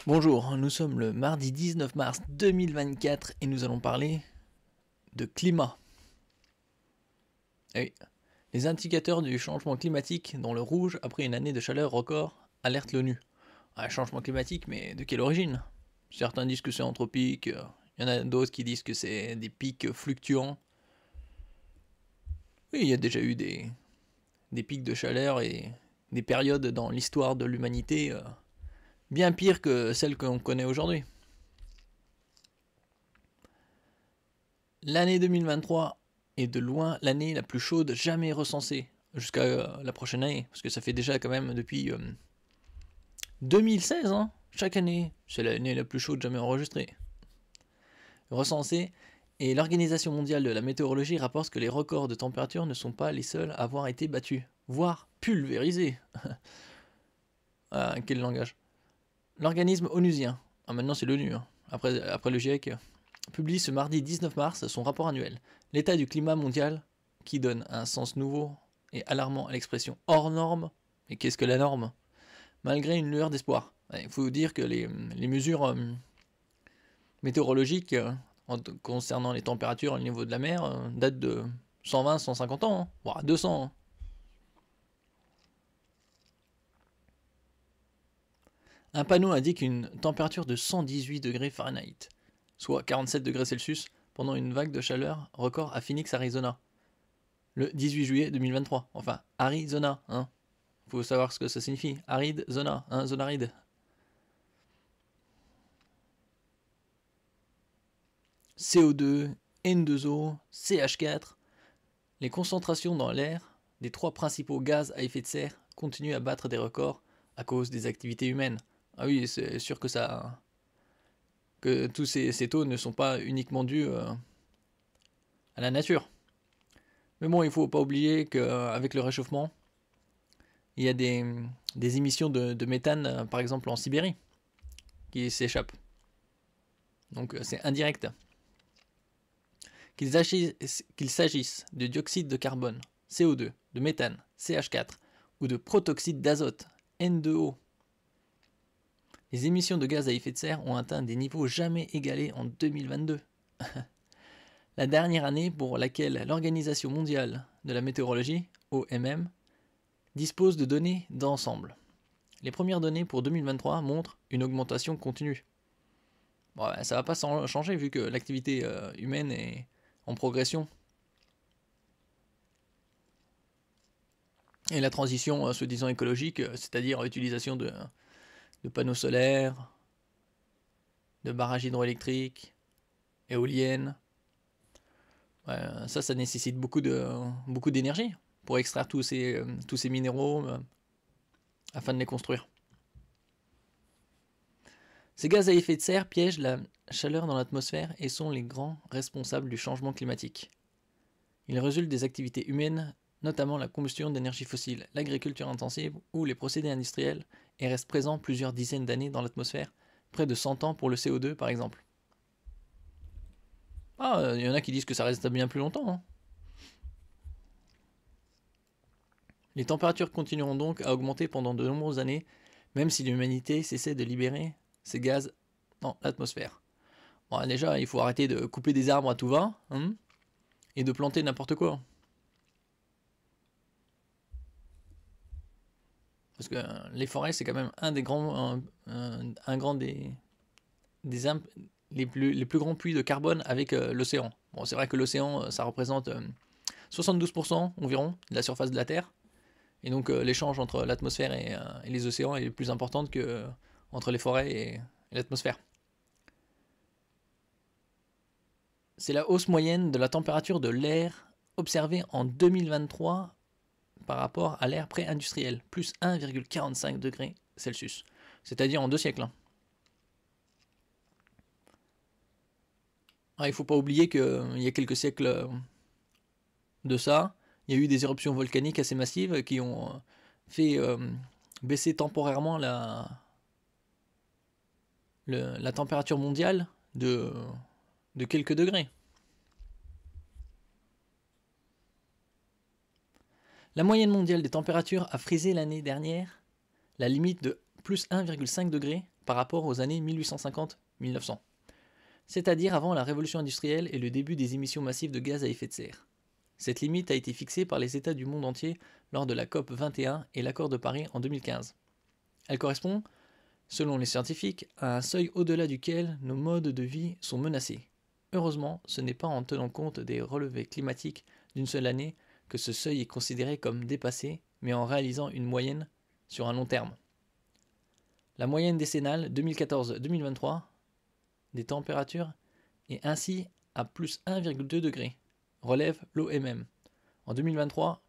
Bonjour, nous sommes le mardi 19 mars 2024 et nous allons parler de climat. Eh oui, les indicateurs du changement climatique dans le rouge après une année de chaleur record alertent l'ONU. Changement climatique, mais de quelle origine? Certains disent que c'est anthropique, il y en a d'autres qui disent que c'est des pics fluctuants. Oui, il y a déjà eu des pics de chaleur et des périodes dans l'histoire de l'humanité bien pires que celles qu'on connaît aujourd'hui. L'année 2023 est de loin l'année la plus chaude jamais recensée jusqu'à la prochaine année, parce que ça fait déjà quand même depuis 2016, hein, chaque année, c'est l'année la plus chaude jamais enregistrée. Recensée, et l'Organisation mondiale de la météorologie rapporte que les records de température ne sont pas les seuls à avoir été battus, voire pulvérisés. Quel langage. L'organisme onusien, maintenant c'est l'ONU, hein, après le GIEC, publie ce mardi 19 mars son rapport annuel, l'état du climat mondial, qui donne un sens nouveau et alarmant à l'expression hors norme. Et qu'est-ce que la norme? Malgré une lueur d'espoir. Il faut dire que les mesures météorologiques concernant les températures au niveau de la mer datent de 120-150 ans, hein, voire 200 ans. Un panneau indique une température de 118 degrés Fahrenheit, soit 47 degrés Celsius, pendant une vague de chaleur record à Phoenix, Arizona, le 18 juillet 2023. Enfin, Arizona, hein. Faut savoir ce que ça signifie. Aride, zona, hein, zone aride. CO2, N2O, CH4. Les concentrations dans l'air des trois principaux gaz à effet de serre continuent à battre des records à cause des activités humaines. Ah oui, c'est sûr que tous ces taux ne sont pas uniquement dus à la nature. Mais bon, il ne faut pas oublier qu'avec le réchauffement, il y a des émissions de méthane, par exemple en Sibérie, qui s'échappent. Donc c'est indirect. Qu'il s'agisse de dioxyde de carbone, CO2, de méthane, CH4, ou de protoxyde d'azote, N2O, les émissions de gaz à effet de serre ont atteint des niveaux jamais égalés en 2022. La dernière année pour laquelle l'Organisation mondiale de la météorologie, OMM, dispose de données d'ensemble. Les premières données pour 2023 montrent une augmentation continue. Bon, ça va pas changer vu que l'activité humaine est en progression. Et la transition soi-disant écologique, c'est-à-dire l'utilisation de panneaux solaires, de barrages hydroélectriques, éoliennes, ça nécessite beaucoup d'énergie pour extraire tous ces minéraux afin de les construire. Ces gaz à effet de serre piègent la chaleur dans l'atmosphère et sont les grands responsables du changement climatique. Ils résultent des activités humaines, notamment la combustion d'énergie fossile, l'agriculture intensive ou les procédés industriels, et restent présents plusieurs dizaines d'années dans l'atmosphère, près de 100 ans pour le CO2 par exemple. Il y en a qui disent que ça reste bien plus longtemps, hein. Les températures continueront donc à augmenter pendant de nombreuses années, même si l'humanité cessait de libérer ces gaz dans l'atmosphère. Bon, déjà, il faut arrêter de couper des arbres à tout va, hein, et de planter n'importe quoi. Parce que les forêts, c'est quand même un des grands, les plus grands puits de carbone avec l'océan. Bon, c'est vrai que l'océan, ça représente 72% environ de la surface de la Terre. Et donc l'échange entre l'atmosphère et les océans est plus important que entre les forêts et l'atmosphère. C'est la hausse moyenne de la température de l'air observée en 2023 par rapport à l'ère pré-industrielle, plus 1,45 degrés Celsius, c'est-à-dire en 2 siècles. Il ne faut pas oublier qu'il y a quelques siècles de ça, il y a eu des éruptions volcaniques assez massives qui ont fait baisser temporairement la température mondiale de quelques degrés. La moyenne mondiale des températures a frisé l'année dernière la limite de plus 1,5 degré par rapport aux années 1850-1900, c'est-à-dire avant la révolution industrielle et le début des émissions massives de gaz à effet de serre. Cette limite a été fixée par les États du monde entier lors de la COP 21 et l'accord de Paris en 2015. Elle correspond, selon les scientifiques, à un seuil au-delà duquel nos modes de vie sont menacés. Heureusement, ce n'est pas en tenant compte des relevés climatiques d'une seule année que ce seuil est considéré comme dépassé, mais en réalisant une moyenne sur un long terme. La moyenne décennale 2014-2023 des températures est ainsi à plus 1,2 degré, relève l'OMM. En 2023,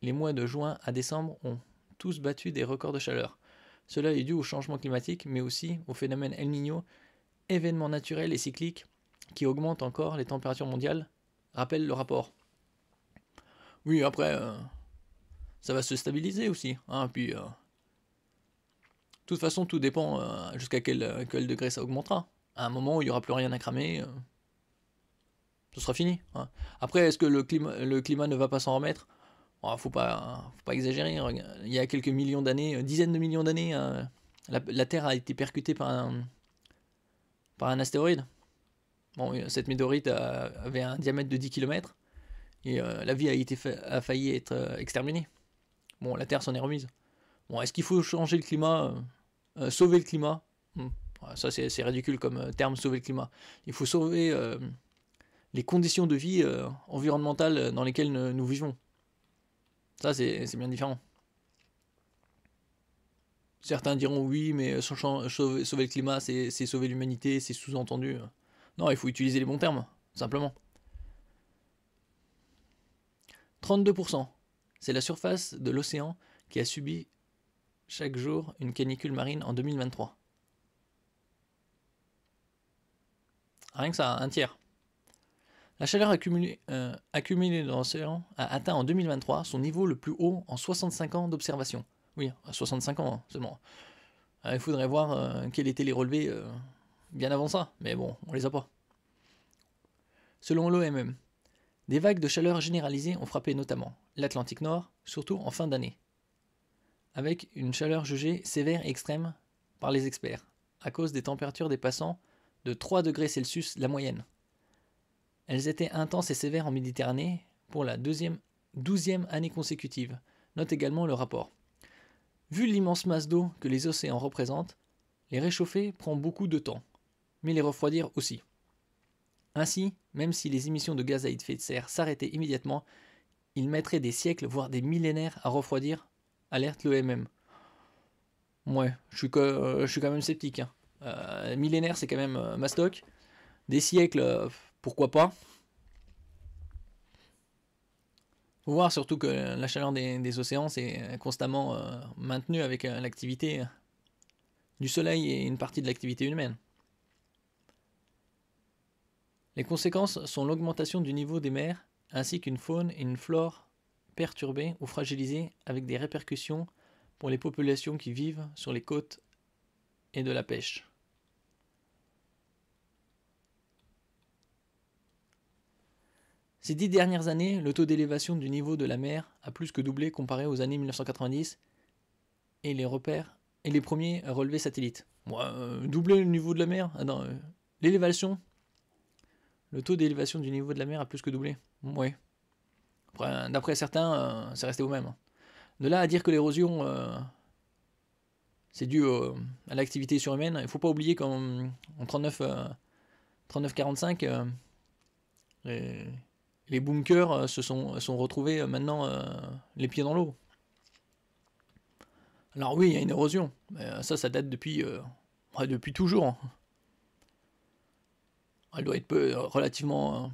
les mois de juin à décembre ont tous battu des records de chaleur. Cela est dû au changement climatique, mais aussi au phénomène El Niño, événement naturel et cyclique qui augmente encore les températures mondiales, rappelle le rapport. Oui, après, ça va se stabiliser aussi. Hein, puis, de toute façon, tout dépend jusqu'à quel degré ça augmentera. À un moment où il n'y aura plus rien à cramer, ce sera fini. Hein. Après, est-ce que le climat ne va pas s'en remettre? Faut pas exagérer. Il y a quelques millions d'années, dizaines de millions d'années, la Terre a été percutée par un astéroïde. Bon, cette météorite avait un diamètre de 10 km et la vie a failli être exterminée. Bon, la Terre s'en est remise. Bon, est-ce qu'il faut changer le climat, sauver le climat? Ça, c'est ridicule comme terme, sauver le climat. Il faut sauver les conditions de vie environnementales dans lesquelles nous vivons. Ça, c'est bien différent. Certains diront oui, mais sauver le climat, c'est sauver l'humanité, c'est sous-entendu. Non, il faut utiliser les bons termes, simplement. 32%, c'est la surface de l'océan qui a subi chaque jour une canicule marine en 2023. Rien que ça, un tiers. La chaleur accumulée dans l'océan a atteint en 2023 son niveau le plus haut en 65 ans d'observation. Oui, à 65 ans hein, seulement. Il faudrait voir quels étaient les relevés bien avant ça, mais bon, on les a pas. Selon l'OMM, des vagues de chaleur généralisées ont frappé notamment l'Atlantique Nord, surtout en fin d'année, avec une chaleur jugée sévère et extrême par les experts, à cause des températures dépassant de 3 degrés Celsius la moyenne. Elles étaient intenses et sévères en Méditerranée pour la 12e année consécutive, note également le rapport. Vu l'immense masse d'eau que les océans représentent, les réchauffer prend beaucoup de temps, mais les refroidir aussi. Ainsi, même si les émissions de gaz à effet de serre s'arrêtaient immédiatement, il mettrait des siècles, voire des millénaires à refroidir, alerte l'OMM. Ouais, je suis quand même sceptique. Hein. Millénaire, c'est quand même mastoc. Des siècles, pourquoi pas. Faut voir surtout que la chaleur des océans c'est constamment maintenue avec l'activité du soleil et une partie de l'activité humaine. Les conséquences sont l'augmentation du niveau des mers ainsi qu'une faune et une flore perturbées ou fragilisées avec des répercussions pour les populations qui vivent sur les côtes et de la pêche. Ces 10 dernières années, le taux d'élévation du niveau de la mer a plus que doublé comparé aux années 1990 et les premiers relevés satellites. Doubler le niveau de la mer? L'élévation? Le taux d'élévation du niveau de la mer a plus que doublé. Oui. D'après certains, c'est resté au même. De là à dire que l'érosion, c'est dû à l'activité surhumaine, il ne faut pas oublier qu'en 39-45, les bunkers se sont retrouvés maintenant les pieds dans l'eau. Alors oui, il y a une érosion, mais ça date depuis toujours. Hein. Elle doit être relativement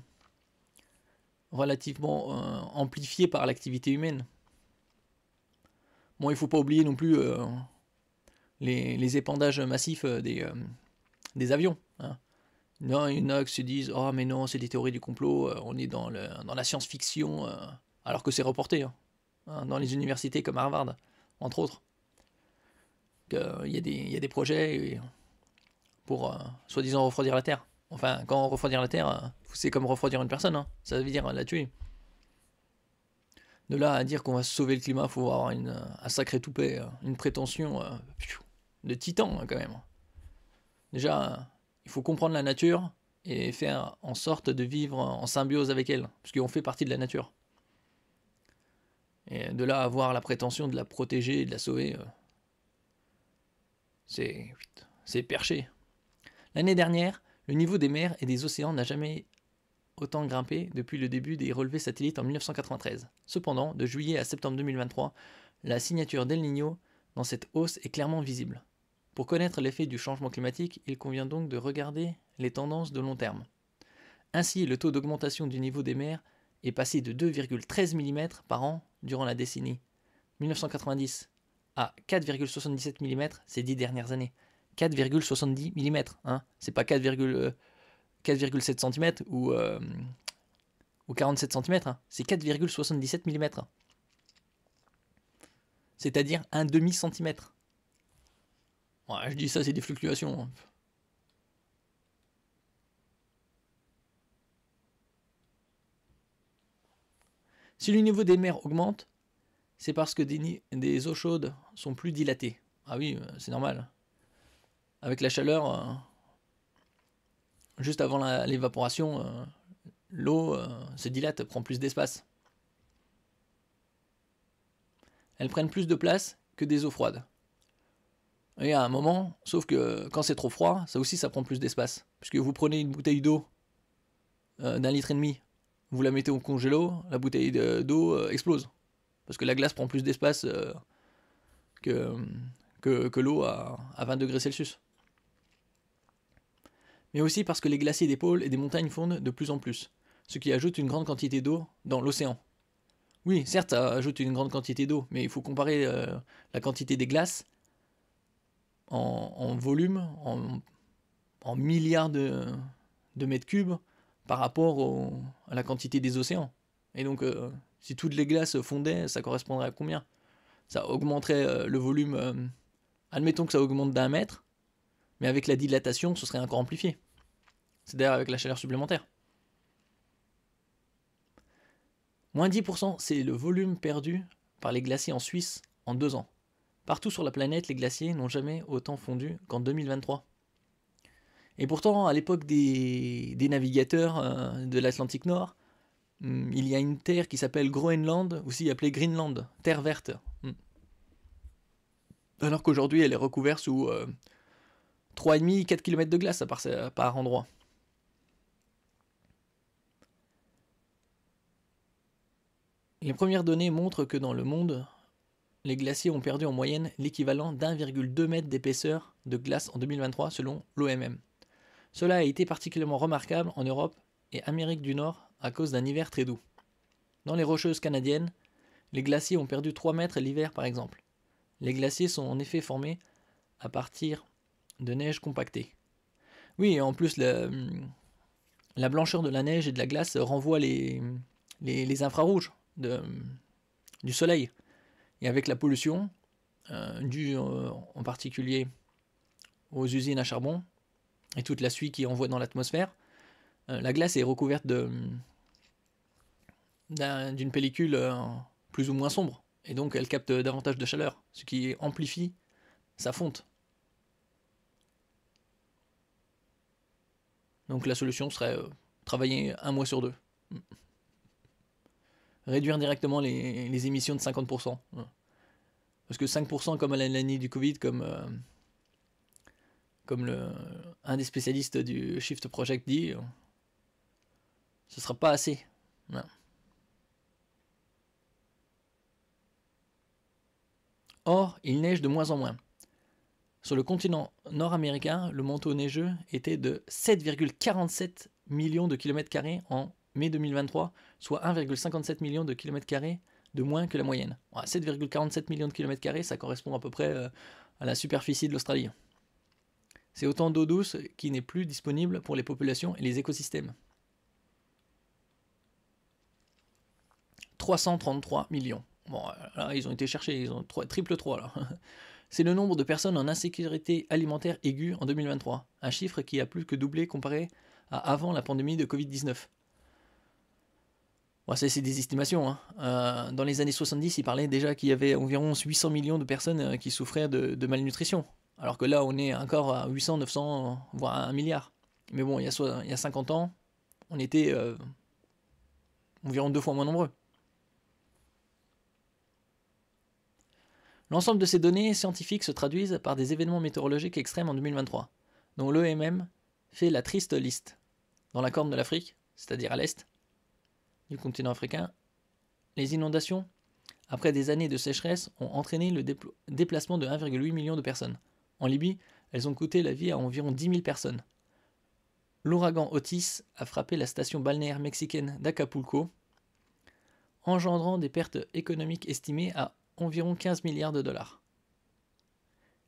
amplifiée par l'activité humaine. Bon, il ne faut pas oublier non plus les épandages massifs des avions. Hein. Non, il y en a qui se disent « Oh mais non, c'est des théories du complot, on est dans la science-fiction, alors que c'est reporté, hein, dans les universités comme Harvard, entre autres. Il y a des projets pour soi-disant refroidir la Terre. Enfin, quand refroidir la Terre, c'est comme refroidir une personne, hein, ça veut dire la tuer. De là à dire qu'on va sauver le climat, il faut avoir un sacré toupet, une prétention de titan, hein, quand même. Déjà, il faut comprendre la nature et faire en sorte de vivre en symbiose avec elle, puisqu'on fait partie de la nature. Et de là à avoir la prétention de la protéger et de la sauver, c'est perché. L'année dernière, le niveau des mers et des océans n'a jamais autant grimpé depuis le début des relevés satellites en 1993. Cependant, de juillet à septembre 2023, la signature d'El Niño dans cette hausse est clairement visible. Pour connaître l'effet du changement climatique, il convient donc de regarder les tendances de long terme. Ainsi, le taux d'augmentation du niveau des mers est passé de 2,13 mm par an durant la décennie 1990 à 4,77 mm ces 10 dernières années. 4,70 mm, hein, c'est pas 4,7 cm ou 47 cm, hein, c'est 4,77 mm. C'est-à-dire un demi-centimètre. Ouais, je dis ça, c'est des fluctuations. Hein. Si le niveau des mers augmente, c'est parce que des eaux chaudes sont plus dilatées. Ah oui, c'est normal. Avec la chaleur, juste avant l'évaporation, l'eau se dilate, prend plus d'espace. Elles prennent plus de place que des eaux froides. Et à un moment, sauf que quand c'est trop froid, ça aussi ça prend plus d'espace. Puisque vous prenez une bouteille d'eau d'1,5 litre, vous la mettez au congélo, la bouteille d'eau explose. Parce que la glace prend plus d'espace que l'eau à 20 degrés Celsius. Mais aussi parce que les glaciers des pôles et des montagnes fondent de plus en plus, ce qui ajoute une grande quantité d'eau dans l'océan. Oui, certes, ça ajoute une grande quantité d'eau, mais il faut comparer la quantité des glaces en volume, en milliards de mètres cubes par rapport à la quantité des océans. Et donc, si toutes les glaces fondaient, ça correspondrait à combien? Ça augmenterait le volume. Admettons que ça augmente d'1 mètre, mais avec la dilatation, ce serait encore amplifié. C'est-à-dire avec la chaleur supplémentaire. Moins 10%, c'est le volume perdu par les glaciers en Suisse en 2 ans. Partout sur la planète, les glaciers n'ont jamais autant fondu qu'en 2023. Et pourtant, à l'époque des navigateurs de l'Atlantique Nord, il y a une terre qui s'appelle Groenland, aussi appelée Greenland, terre verte. Alors qu'aujourd'hui, elle est recouverte sous 3,5-4 km de glace par endroit. Les premières données montrent que dans le monde, les glaciers ont perdu en moyenne l'équivalent d'1,2 m d'épaisseur de glace en 2023 selon l'OMM. Cela a été particulièrement remarquable en Europe et Amérique du Nord à cause d'un hiver très doux. Dans les Rocheuses canadiennes, les glaciers ont perdu 3 mètres l'hiver par exemple. Les glaciers sont en effet formés à partir de neige compactée. Oui, et en plus la blancheur de la neige et de la glace renvoie les infrarouges du soleil. Et avec la pollution, due en particulier aux usines à charbon, et toute la suie qui envoie dans l'atmosphère, la glace est recouverte d'une pellicule plus ou moins sombre, et donc elle capte davantage de chaleur, ce qui amplifie sa fonte. Donc la solution serait travailler 1 mois sur 2. Réduire directement les émissions de 50%. Parce que 5% comme à l'année du Covid, comme un des spécialistes du Shift Project dit, ce sera pas assez. Non. Or, il neige de moins en moins. Sur le continent nord-américain, le manteau neigeux était de 7,47 millions de kilomètres carrés en mai 2023, soit 1,57 million de kilomètres carrés de moins que la moyenne. 7,47 millions de kilomètres carrés, ça correspond à peu près à la superficie de l'Australie. C'est autant d'eau douce qui n'est plus disponible pour les populations et les écosystèmes. 333 millions. Bon, là, ils ont été cherchés, ils ont triple 3 là. C'est le nombre de personnes en insécurité alimentaire aiguë en 2023, un chiffre qui a plus que doublé comparé à avant la pandémie de Covid-19. Bon, ça, c'est des estimations. Hein. Dans les années 70, il parlait déjà qu'il y avait environ 800 millions de personnes qui souffraient de malnutrition. Alors que là, on est encore à 800, 900, voire à 1 milliard. Mais bon, il y a 50 ans, on était environ 2 fois moins nombreux. L'ensemble de ces données scientifiques se traduisent par des événements météorologiques extrêmes en 2023, dont l'OMM fait la triste liste. Dans la Corne de l'Afrique, c'est-à-dire à l'est du continent africain, les inondations, après des années de sécheresse, ont entraîné le déplacement de 1,8 million de personnes. En Libye, elles ont coûté la vie à environ 10 000 personnes. L'ouragan Otis a frappé la station balnéaire mexicaine d'Acapulco, engendrant des pertes économiques estimées à environ 15 milliards de dollars.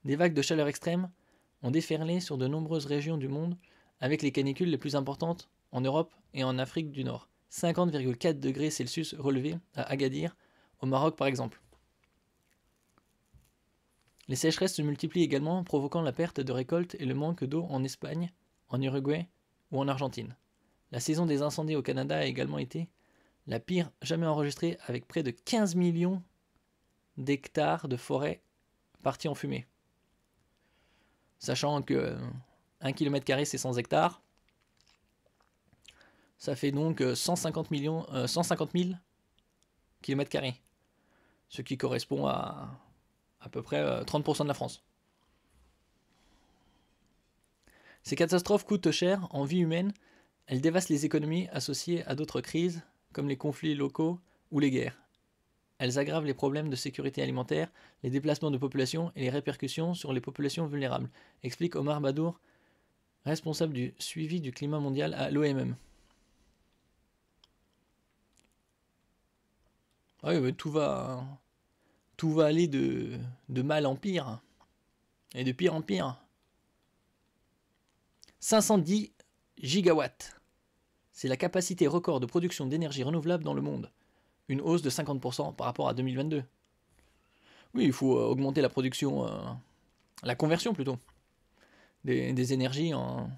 Des vagues de chaleur extrême ont déferlé sur de nombreuses régions du monde, avec les canicules les plus importantes en Europe et en Afrique du Nord. 50,4 degrés Celsius relevés à Agadir, au Maroc par exemple. Les sécheresses se multiplient également, provoquant la perte de récoltes et le manque d'eau en Espagne, en Uruguay ou en Argentine. La saison des incendies au Canada a également été la pire jamais enregistrée, avec près de 15 millions d'hectares de forêt partis en fumée. Sachant que 1 km² c'est 100 hectares, ça fait donc 150 000 km², ce qui correspond à peu près 30% de la France. Ces catastrophes coûtent cher en vie humaine, elles dévastent les économies associées à d'autres crises, comme les conflits locaux ou les guerres. Elles aggravent les problèmes de sécurité alimentaire, les déplacements de population et les répercussions sur les populations vulnérables, explique Omar Badour, responsable du suivi du climat mondial à l'OMM. Oui, mais tout va aller de mal en pire, et de pire en pire. 510 gigawatts. C'est la capacité record de production d'énergie renouvelable dans le monde. Une hausse de 50% par rapport à 2022. Oui, il faut augmenter la production, la conversion plutôt, des énergies en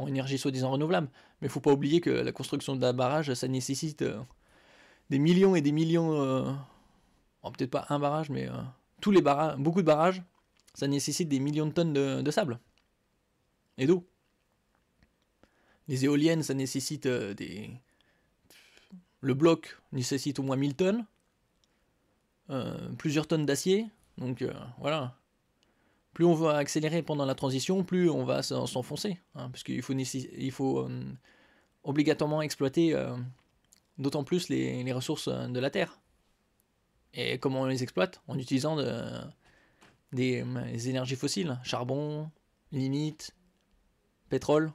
énergie soi-disant renouvelable. Mais il ne faut pas oublier que la construction d'un barrage, ça nécessite des millions et des millions, peut-être pas un barrage, mais tous les barrages, beaucoup de barrages, ça nécessite des millions de tonnes de sable et d'eau. Les éoliennes, ça nécessite le bloc nécessite au moins 1000 tonnes, plusieurs tonnes d'acier, donc voilà. Plus on va accélérer pendant la transition, plus on va s'enfoncer, parce qu'il faut obligatoirement exploiter d'autant plus les ressources de la Terre. Et comment on les exploite? En utilisant des énergies fossiles, charbon, lignite, pétrole.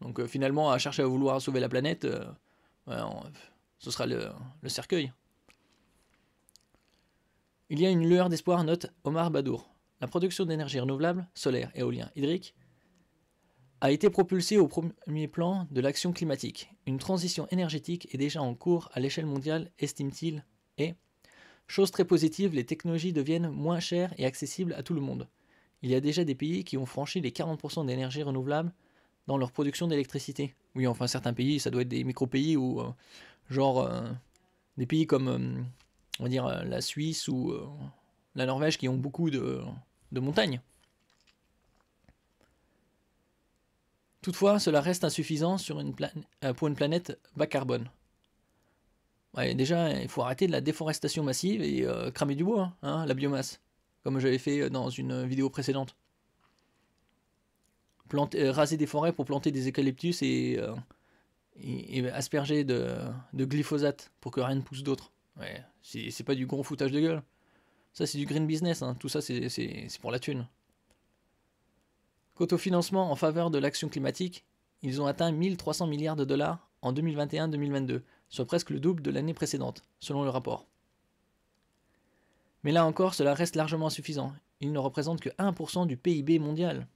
Donc finalement, à chercher à vouloir sauver la planète, ce sera le cercueil. Il y a une lueur d'espoir, note Omar Badour. La production d'énergie renouvelable, solaire, éolien, hydrique, a été propulsée au premier plan de l'action climatique. Une transition énergétique est déjà en cours à l'échelle mondiale, estime-t-il, et, chose très positive, les technologies deviennent moins chères et accessibles à tout le monde. Il y a déjà des pays qui ont franchi les 40% d'énergie renouvelable dans leur production d'électricité. Oui, enfin certains pays, ça doit être des micro-pays ou des pays comme on va dire la Suisse ou la Norvège qui ont beaucoup de montagnes. Toutefois, cela reste insuffisant pour une planète bas carbone. Ouais, déjà, il faut arrêter de la déforestation massive et cramer du bois, la biomasse, comme j'avais fait dans une vidéo précédente. Raser des forêts pour planter des eucalyptus et asperger de glyphosate pour que rien ne pousse d'autre. Ouais, c'est pas du gros foutage de gueule. Ça, c'est du green business, tout ça, c'est pour la thune. Quant au financement en faveur de l'action climatique, ils ont atteint 1300 milliards de dollars en 2021-2022, soit presque le double de l'année précédente, selon le rapport. Mais là encore, cela reste largement insuffisant. Ils ne représentent que 1% du PIB mondial.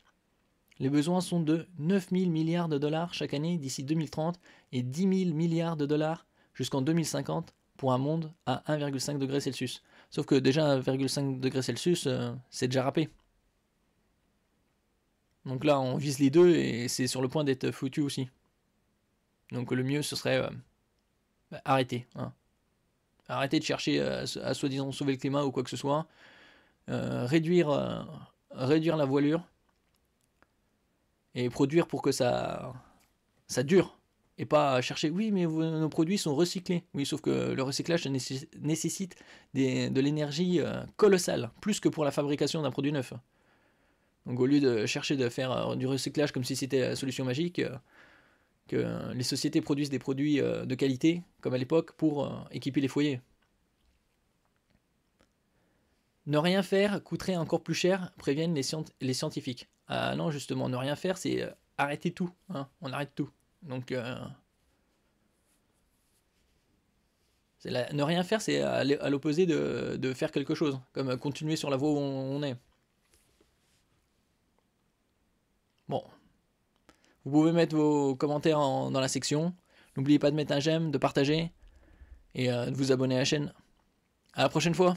Les besoins sont de 9 000 milliards de dollars chaque année d'ici 2030 et 10 000 milliards de dollars jusqu'en 2050 pour un monde à 1,5 degré Celsius. Sauf que déjà 1,5 degré Celsius, c'est déjà râpé. Donc là, on vise les deux et c'est sur le point d'être foutu aussi. Donc le mieux, ce serait arrêter. Arrêter de chercher à soi-disant sauver le climat ou quoi que ce soit. réduire la voilure et produire pour que ça dure. Et pas chercher, oui, mais nos produits sont recyclés. Oui, sauf que le recyclage nécessite de l'énergie colossale, plus que pour la fabrication d'un produit neuf. Donc au lieu de chercher de faire du recyclage comme si c'était la solution magique, que les sociétés produisent des produits de qualité, comme à l'époque, pour équiper les foyers. Ne rien faire coûterait encore plus cher, préviennent les scientifiques. Ah non, justement, ne rien faire, c'est arrêter tout. Hein, on arrête tout. Donc, ne rien faire, c'est à l'opposé de faire quelque chose, comme continuer sur la voie où on est. Bon. Vous pouvez mettre vos commentaires dans la section. N'oubliez pas de mettre un j'aime, de partager et de vous abonner à la chaîne. À la prochaine fois.